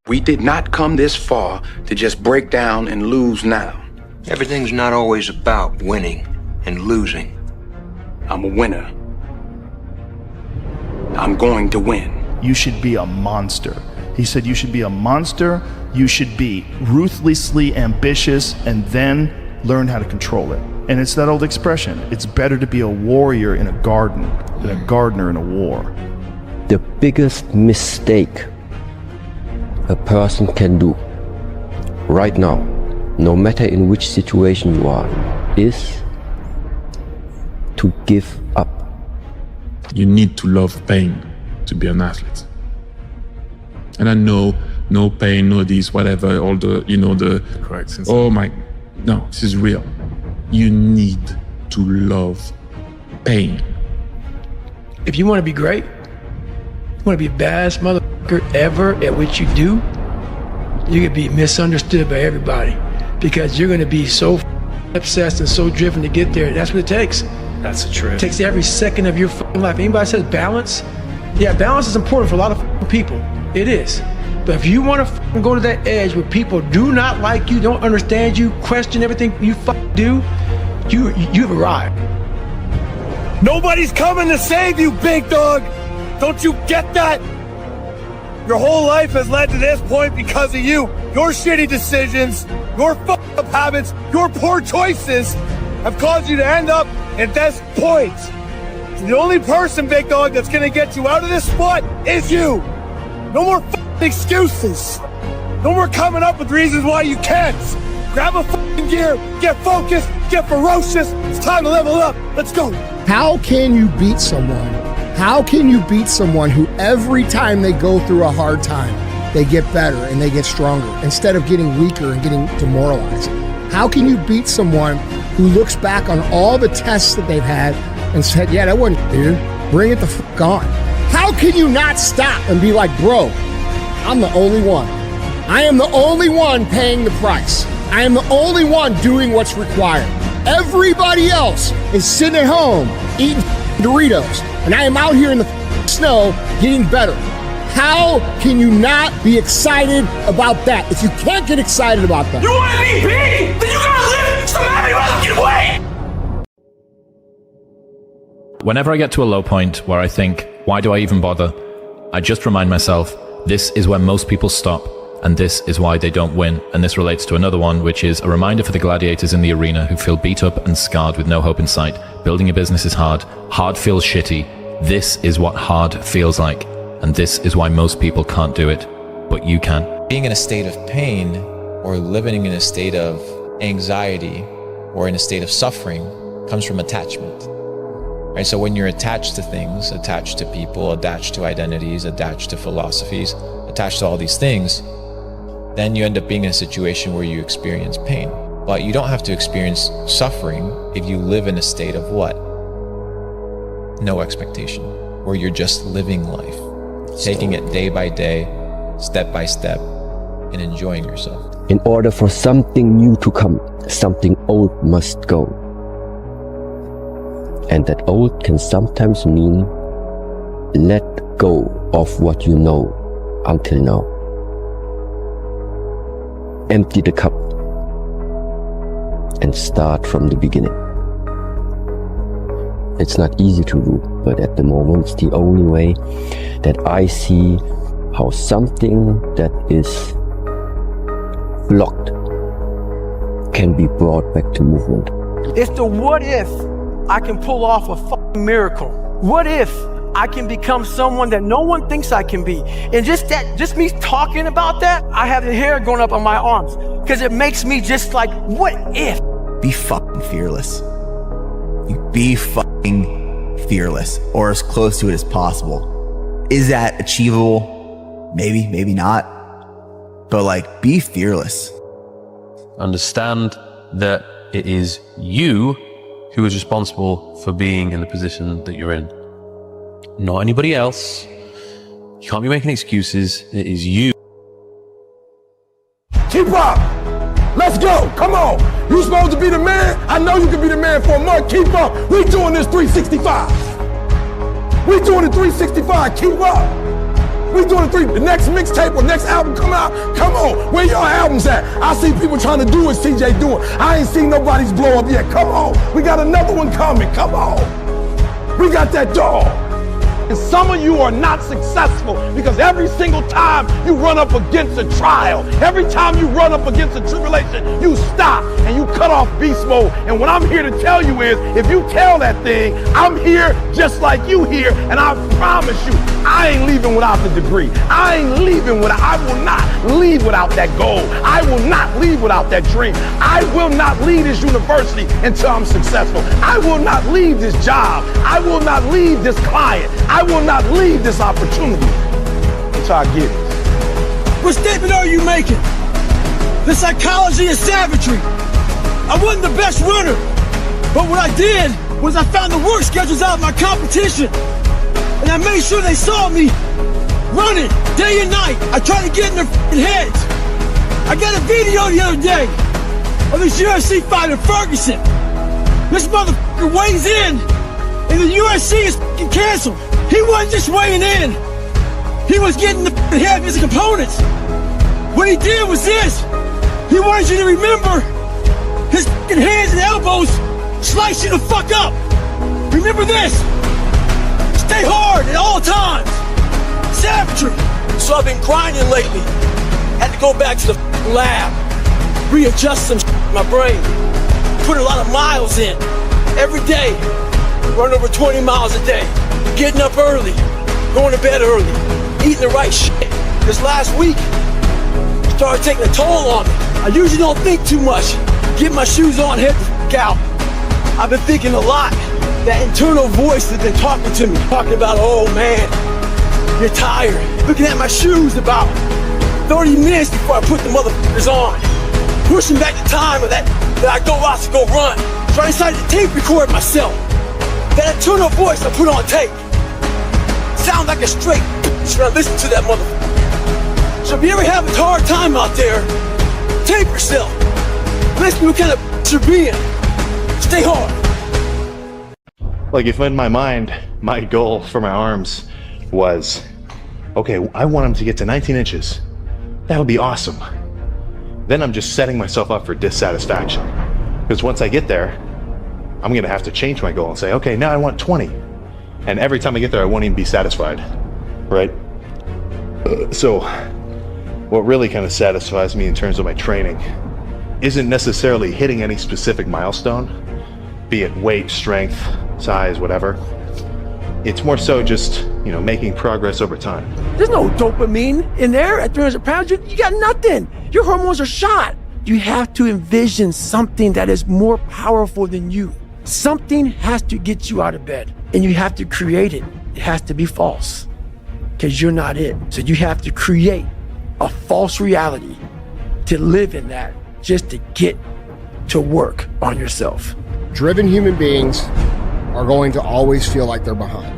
Speaker 6: We did not come this far to just break down and lose now.
Speaker 11: Everything's not always about winning and losing.
Speaker 6: I'm a winner. I'm going to win.
Speaker 12: You should be a monster. He said you should be a monster, you should be ruthlessly ambitious, and then learn how to control it. And it's that old expression, it's better to be a warrior in a garden than a gardener in a war.
Speaker 16: The biggest mistake a person can do right now, no matter in which situation you are, is to give up.
Speaker 25: You need to love pain to be an athlete. And I know, no pain, no this, whatever, all the,
Speaker 26: correct.
Speaker 25: Oh my, no, this is real. You need to love pain.
Speaker 23: If you want to be great, you want to be the baddest motherfucker ever at what you do, you're going to be misunderstood by everybody because you're going to be so obsessed and so driven to get there. That's what it takes.
Speaker 26: That's the truth.
Speaker 23: It takes every second of your life. Anybody says balance? Yeah, balance is important for a lot of people. It is. But if you want to go to that edge where people do not like you, don't understand you, question everything you do, you've arrived.
Speaker 27: Nobody's coming to save you, big dog. Don't you get that? Your whole life has led to this point because of you. Your shitty decisions, your fucked up habits, your poor choices have caused you to end up at this point. The only person, big dog, that's gonna get you out of this spot is you. No more fucking excuses. No more coming up with reasons why you can't. Grab a fucking gear, get focused, get ferocious. It's time to level up. Let's go.
Speaker 28: How can you beat someone? How can you beat someone who every time they go through a hard time, they get better and they get stronger instead of getting weaker and getting demoralized? How can you beat someone who looks back on all the tests that they've had and said, yeah, that wasn't, dude, bring it the fuck on? How can you not stop and be like, bro, I'm the only one. I am the only one paying the price. I am the only one doing what's required. Everybody else is sitting at home eating Doritos, and I am out here in the snow getting better. How can you not be excited about that? If you can't get excited about that.
Speaker 2: You want to be big? Then you gotta live some happy way.
Speaker 29: Whenever I get to a low point where I think, why do I even bother? I just remind myself, this is where most people stop, and this is why they don't win. And this relates to another one, which is a reminder for the gladiators in the arena who feel beat up and scarred with no hope in sight. Building a business is hard. Hard feels shitty. this is what hard feels like, and this is why most people can't do it, but you can.
Speaker 1: Being in a state of pain or living in a state of anxiety or in a state of suffering comes from attachment. Right? So when you're attached to things, attached to people, attached to identities, attached to philosophies, attached to all these things, then you end up being in a situation where you experience pain. But you don't have to experience suffering if you live in a state of what? No expectation, where you're just living life, taking it day by day, step by step, and enjoying yourself.
Speaker 16: In order for something new to come, something old must go. And that old can sometimes mean let go of what you know until now. Empty the cup and start from the beginning. It's not easy to do, but at the moment it's the only way that I see how something that is blocked can be brought back to movement.
Speaker 3: It's the what if I can pull off a fucking miracle. What if I can become someone that no one thinks I can be? And just me talking about that, I have the hair going up on my arms because it makes me just like, what if?
Speaker 13: Be fucking fearless. Be fucking fearless, or as close to it as possible. Is that achievable? Maybe, maybe not. But like, be fearless.
Speaker 15: Understand that it is you who is responsible for being in the position that you're in. Not anybody else. You can't be making excuses. It is you.
Speaker 4: Keep up. Let's go. Come on. You supposed to be the man? I know you can be the man for a month. Keep up. We doing this 365. We doing it 365. Keep up. We doing the next mixtape or next album come out. Come on. Where your albums at? I see people trying to do what CJ doing. I ain't seen nobody's blow up yet. Come on. We got another one coming. Come on. We got that dog. And some of you are not successful because every single time you run up against a trial, every time you run up against a tribulation, you stop and you cut off beast mode. And what I'm here to tell you is, if you tell that thing, I'm here just like you here, and I promise you, I ain't leaving without the degree. I ain't leaving without, I will not leave without that goal. I will not leave without that dream. I will not leave this university until I'm successful. I will not leave this job. I will not leave this client. I will not leave this opportunity until I get it.
Speaker 23: What statement are you making? The psychology of savagery. I wasn't the best runner, but what I did was I found the work schedules out of my competition, and I made sure they saw me running day and night. I tried to get in their heads. I got a video the other day of this UFC fighter, Ferguson. This motherfucker weighs in, and the UFC is canceled. He wasn't just weighing in. He was getting the head of his opponents. What he did was this. He wanted you to remember his hands and elbows slice you the fuck up. Remember this. Stay hard at all times. Savagery. So I've been grinding lately. Had to go back to the lab. Readjust some in my brain. Put a lot of miles in. Every day. Run over 20 miles a day. Getting up early. Going to bed early. Eating the right shit. This last week started taking a toll on me. I usually don't think too much. Get my shoes on, head the fuck out. I've been thinking a lot. That internal voice that's been talking to me, talking about, oh man, you're tired. Looking at my shoes about 30 minutes before I put the motherfuckers on. Pushing back the time of that I go out to go run. So I decided to tape record myself. That internal voice I put on tape. Sound like a straight bitch when I listen to that motherfucker. So if you ever have a hard time out there, tape yourself. Listen to what kind of bitch you're being. Stay hard.
Speaker 17: Like, if in my mind, my goal for my arms was, okay, I want them to get to 19 inches. That'll be awesome. Then I'm just setting myself up for dissatisfaction. Because once I get there, I'm gonna have to change my goal and say, okay, now I want 20. And every time I get there, I won't even be satisfied, right? So what really kind of satisfies me in terms of my training isn't necessarily hitting any specific milestone, be it weight, strength, size, whatever.
Speaker 12: It's more so just, making progress over time.
Speaker 3: There's no dopamine in there at 300 pounds. You got nothing. Your hormones are shot. You have to envision something that is more powerful than you. Something has to get you out of bed, and you have to create it. It has to be false, because you're not it. So you have to create a false reality to live in that, just to get to work on yourself.
Speaker 28: Driven human beings are going to always feel like they're behind.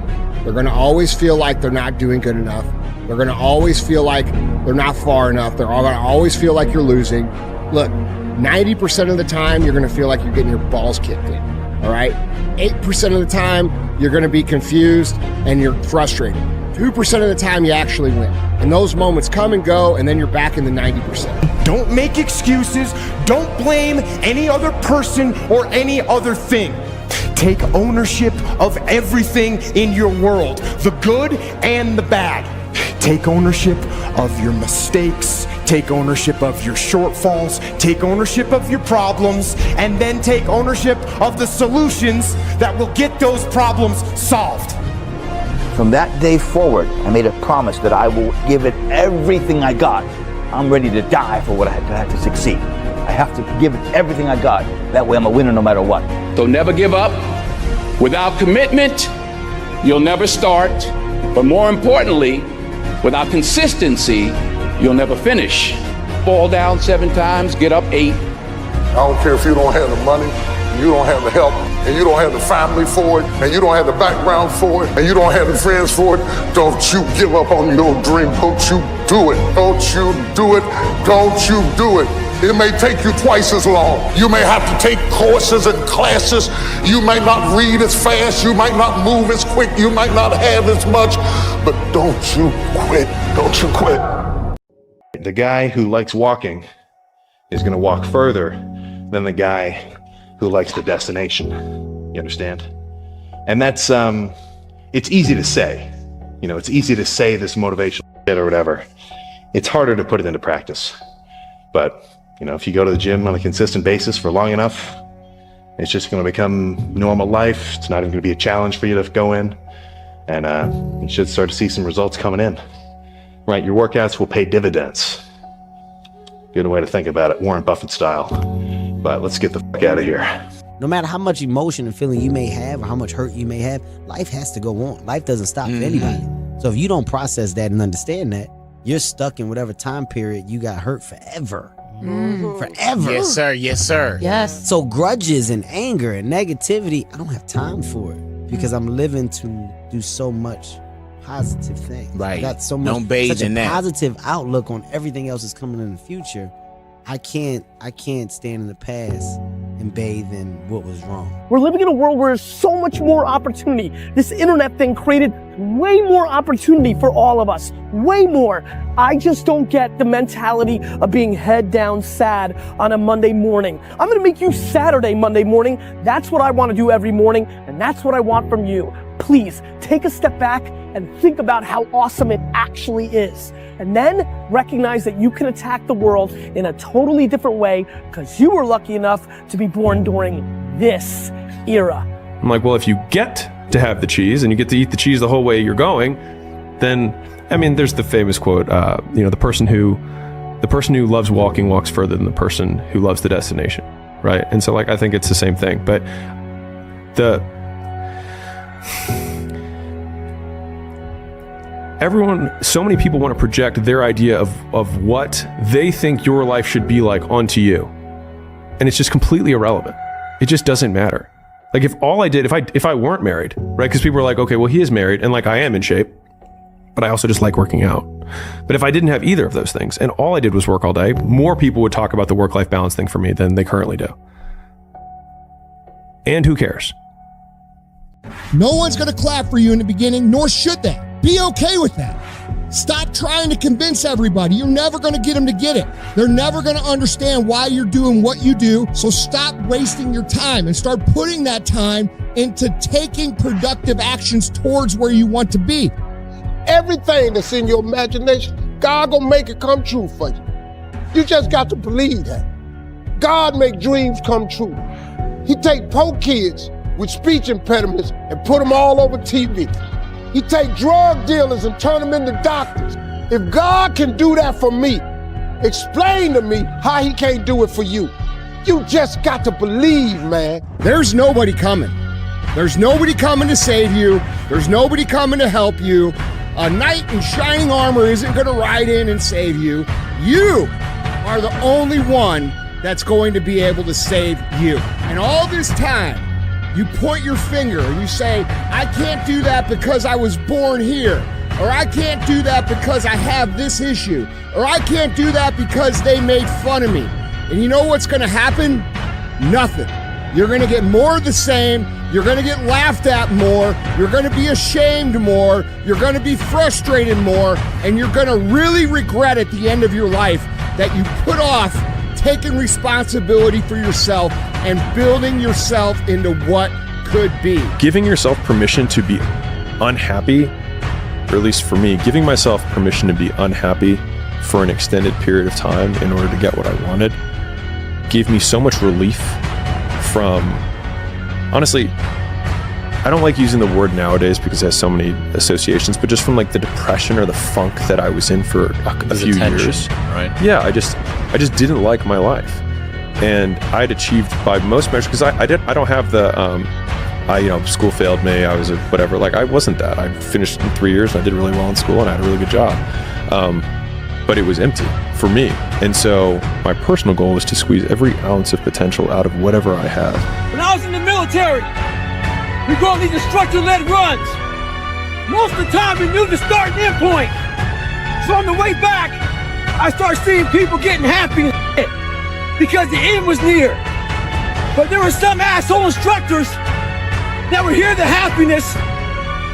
Speaker 28: They're going to always feel like they're not doing good enough. They're going to always feel like they're not far enough. They're all going to always feel like you're losing. Look, 90% of the time, you're going to feel like you're getting your balls kicked in, all right? 8% of the time, you're going to be confused and you're frustrated. 2% of the time, you actually win. And those moments come and go, and then you're back in the 90%.
Speaker 2: Don't make excuses. Don't blame any other person or any other thing. Take ownership of everything in your world, the good and the bad. Take ownership of your mistakes. Take ownership of your shortfalls. Take ownership of your problems. And then take ownership of the solutions that will get those problems solved.
Speaker 5: From that day forward, I made a promise that I will give it everything I got. I'm ready to die for what I had to succeed. I have to give it everything I got. That way I'm a winner no matter what.
Speaker 7: So never give up. Without commitment, you'll never start. But more importantly, without consistency, you'll never finish. Fall down 7 times, get up 8.
Speaker 14: I don't care if you don't have the money, you don't have the help, and you don't have the family for it, and you don't have the background for it, and you don't have the friends for it. Don't you give up on your dream. Don't you do it. Don't you do it. Don't you do it. It may take you twice as long. You may have to take courses and classes. You might not read as fast. You might not move as quick. You might not have as much. But don't you quit. Don't you quit.
Speaker 12: The guy who likes walking is going to walk further than the guy who likes the destination. You understand? And that's, it's easy to say. It's easy to say this motivational shit or whatever. It's harder to put it into practice. But if you go to the gym on a consistent basis for long enough, it's just going to become normal life. It's not even going to be a challenge for you to go in. And you should start to see some results coming in. Right, your workouts will pay dividends. Good way to think about it, Warren Buffett style. But let's get the fuck out of here.
Speaker 8: No matter how much emotion and feeling you may have or how much hurt you may have, life has to go on. Life doesn't stop for anybody. So if you don't process that and understand that, you're stuck in whatever time period you got hurt forever. Forever.
Speaker 9: Yes, sir. Yes, sir.
Speaker 8: Yes. So grudges and anger and negativity, I don't have time for it because I'm living to do so much positive things.
Speaker 9: Right.
Speaker 8: I got so much,
Speaker 9: Don't bathe
Speaker 8: such
Speaker 9: in
Speaker 8: a
Speaker 9: that.
Speaker 8: positive outlook on everything else that's coming in the future. I can't stand in the past and bathe in what was wrong.
Speaker 18: We're living in a world where there's so much more opportunity. This internet thing created way more opportunity for all of us. Way more. I just don't get the mentality of being head down sad on a Monday morning. I'm gonna make you Saturday Monday morning. That's what I want to do every morning, and that's what I want from you. Please take a step back and think about how awesome it actually is. And then recognize that you can attack the world in a totally different way because you were lucky enough to be born during this era.
Speaker 19: I'm like, well, if you get to have the cheese and you get to eat the cheese the whole way you're going, then, there's the famous quote, the person who loves walking walks further than the person who loves the destination, right? And so, I think it's the same thing. But so many people want to project their idea of what they think your life should be like onto you. And it's just completely irrelevant. It just doesn't matter. If all I did, if I weren't married, right? Because people are like, okay, well, he is married and I am in shape, but I also just like working out. But if I didn't have either of those things and all I did was work all day, more people would talk about the work-life balance thing for me than they currently do. And who cares?
Speaker 28: No one's going to clap for you in the beginning, nor should they. Be okay with that. Stop trying to convince everybody. You're never going to get them to get it. They're never going to understand why you're doing what you do. So stop wasting your time and start putting that time into taking productive actions towards where you want to be.
Speaker 20: Everything that's in your imagination, God gonna make it come true for you. You just got to believe that. God make dreams come true. He take poor kids with speech impediments and put them all over TV. He take drug dealers and turn them into doctors. If God can do that for me, explain to me how he can't do it for you. You just got to believe, man.
Speaker 28: There's nobody coming. There's nobody coming to save you. There's nobody coming to help you. A knight in shining armor isn't going to ride in and save you. You are the only one that's going to be able to save you. And all this time, you point your finger and you say, I can't do that because I was born here. Or I can't do that because I have this issue. Or I can't do that because they made fun of me. And you know what's going to happen? Nothing. You're going to get more of the same. You're going to get laughed at more. You're going to be ashamed more. You're going to be frustrated more. And you're going to really regret at the end of your life that you put off taking responsibility for yourself and building yourself into what could be.
Speaker 19: Giving yourself permission to be unhappy, or at least for me, giving myself permission to be unhappy for an extended period of time in order to get what I wanted, gave me so much relief from, honestly, I don't like using the word nowadays because it has so many associations, but just from like the depression or the funk that I was in for a few years.
Speaker 29: Right?
Speaker 19: Yeah, I just didn't like my life, and I had achieved by most measures because I don't have the school failed me. I was a whatever. Like I wasn't that. I finished in 3 years and I did really well in school and I had a really good job. But it was empty for me. And so my personal goal was to squeeze every ounce of potential out of whatever I have.
Speaker 23: When I was in the military, we go on these instructor-led runs. Most of the time we knew the start and end point. So on the way back, I started seeing people getting happy and shit because the end was near. But there were some asshole instructors that would hear the happiness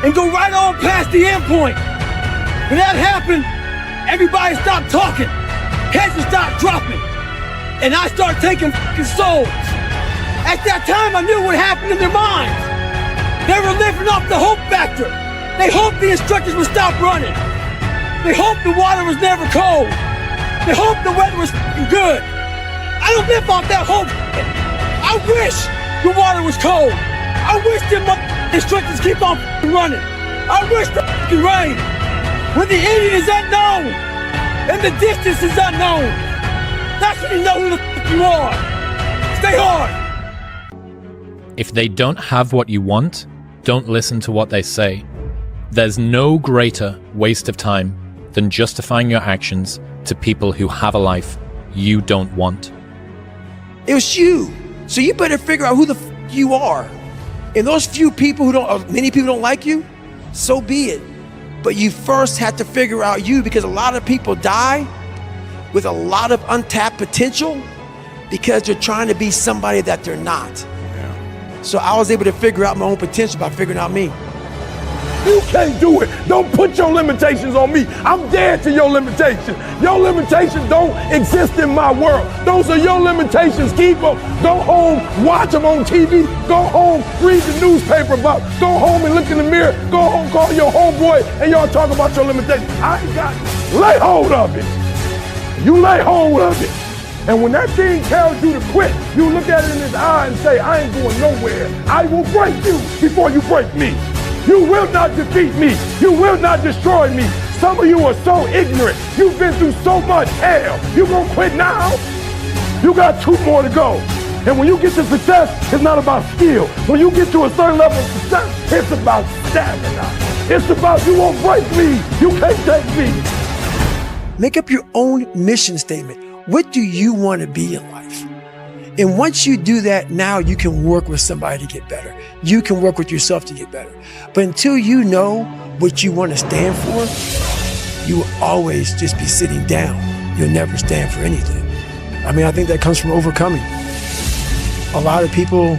Speaker 23: and go right on past the end point. When that happened, everybody stopped talking. Heads would stop dropping. And I started taking fucking souls. At that time, I knew what happened in their minds. They were living off the hope factor. They hoped the instructors would stop running. They hoped the water was never cold. They hoped the weather was fucking good. I don't live off that hope. I wish the water was cold. I wish the instructors keep on running. I wish the fucking rain. When the ending is unknown and the distance is unknown, that's when you know who the fuck you are. Stay hard.
Speaker 29: If they don't have what you want, don't listen to what they say. There's no greater waste of time than justifying your actions to people who have a life you don't want.
Speaker 3: It was you. So you better figure out who the fuck you are. And those few people many people don't like you, so be it. But you first have to figure out you, because a lot of people die with a lot of untapped potential because they're trying to be somebody that they're not. So I was able to figure out my own potential by figuring out me.
Speaker 4: You can't do it. Don't put your limitations on me. I'm dead to your limitations. Your limitations don't exist in my world. Those are your limitations. Keep them. Go home, watch them on TV. Go home, read the newspaper about. Go home and look in the mirror. Go home, call your homeboy, and y'all talk about your limitations. I ain't got it. Lay hold of it. You lay hold of it. And when that thing tells you to quit, you look at it in his eye and say, I ain't going nowhere. I will break you before you break me. You will not defeat me. You will not destroy me. Some of you are so ignorant. You've been through so much hell. You gonna quit now? You got 2 more to go. And when you get to success, it's not about skill. When you get to a certain level of success, it's about stamina. It's about you won't break me. You can't take me.
Speaker 3: Make up your own mission statement. What do you want to be in life? And once you do that, now you can work with somebody to get better. You can work with yourself to get better. But until you know what you want to stand for, you will always just be sitting down. You'll never stand for anything. I mean, I think that comes from overcoming. A lot of people,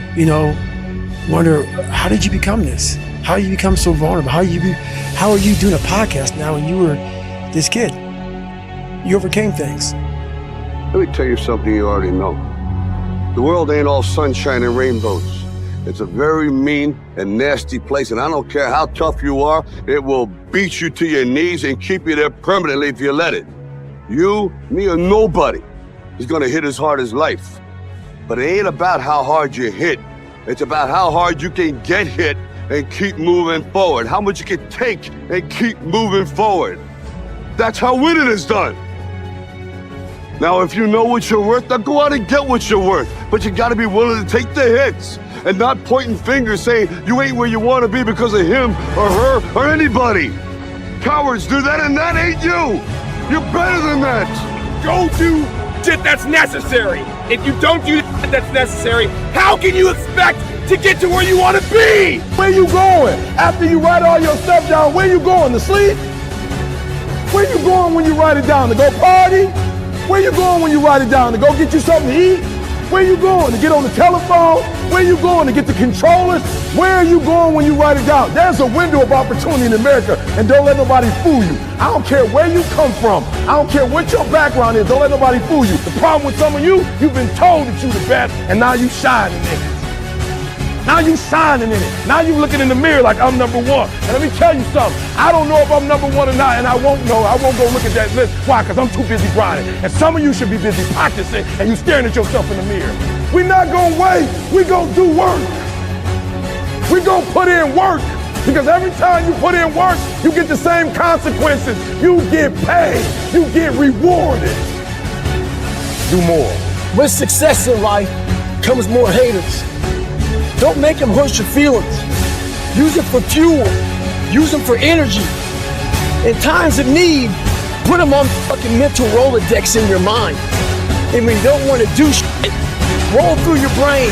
Speaker 3: wonder, how did you become this? How did you become so vulnerable? How are you doing a podcast now when you were this kid? You overcame things.
Speaker 6: Let me tell you something you already know. The world ain't all sunshine and rainbows. It's a very mean and nasty place, and I don't care how tough you are, it will beat you to your knees and keep you there permanently if you let it. You, me, or nobody is gonna hit as hard as life. But it ain't about how hard you hit. It's about how hard you can get hit and keep moving forward. How much you can take and keep moving forward. That's how winning is done. Now, if you know what you're worth, now go out and get what you're worth. But you gotta be willing to take the hits and not pointing fingers saying you ain't where you wanna be because of him or her or anybody. Cowards do that and that ain't you. You're better than that.
Speaker 2: Go do shit that's necessary. If you don't do the shit that's necessary, how can you expect to get to where you want to be?
Speaker 20: Where you going? After you write all your stuff down, where you going? To sleep? Where you going when you write it down? To go party? Where you going when you write it down? To go get you something to eat? Where you going? To get on the telephone? Where you going? To get the controllers? Where are you going when you write it down? There's a window of opportunity in America, and don't let nobody fool you. I don't care where you come from. I don't care what your background is. Don't let nobody fool you. The problem with some of you, you've been told that you're the best, and now you shining in it. Now you shining in it. Now you looking in the mirror like I'm number one. And let me tell you something. I don't know if I'm number one or not, and I won't know. I won't go look at that list. Why? Because I'm too busy grinding. And some of you should be busy practicing, and you staring at yourself in the mirror. We're not gonna wait. We're gonna do work. We're gonna put in work. Because every time you put in work, you get the same consequences. You get paid. You get rewarded. Do more.
Speaker 18: With success in life comes more haters. Don't make them hurt your feelings. Use it for fuel. Use them for energy. In times of need, put them on fucking mental Rolodex in your mind. And when you don't want to do shit, roll through your brain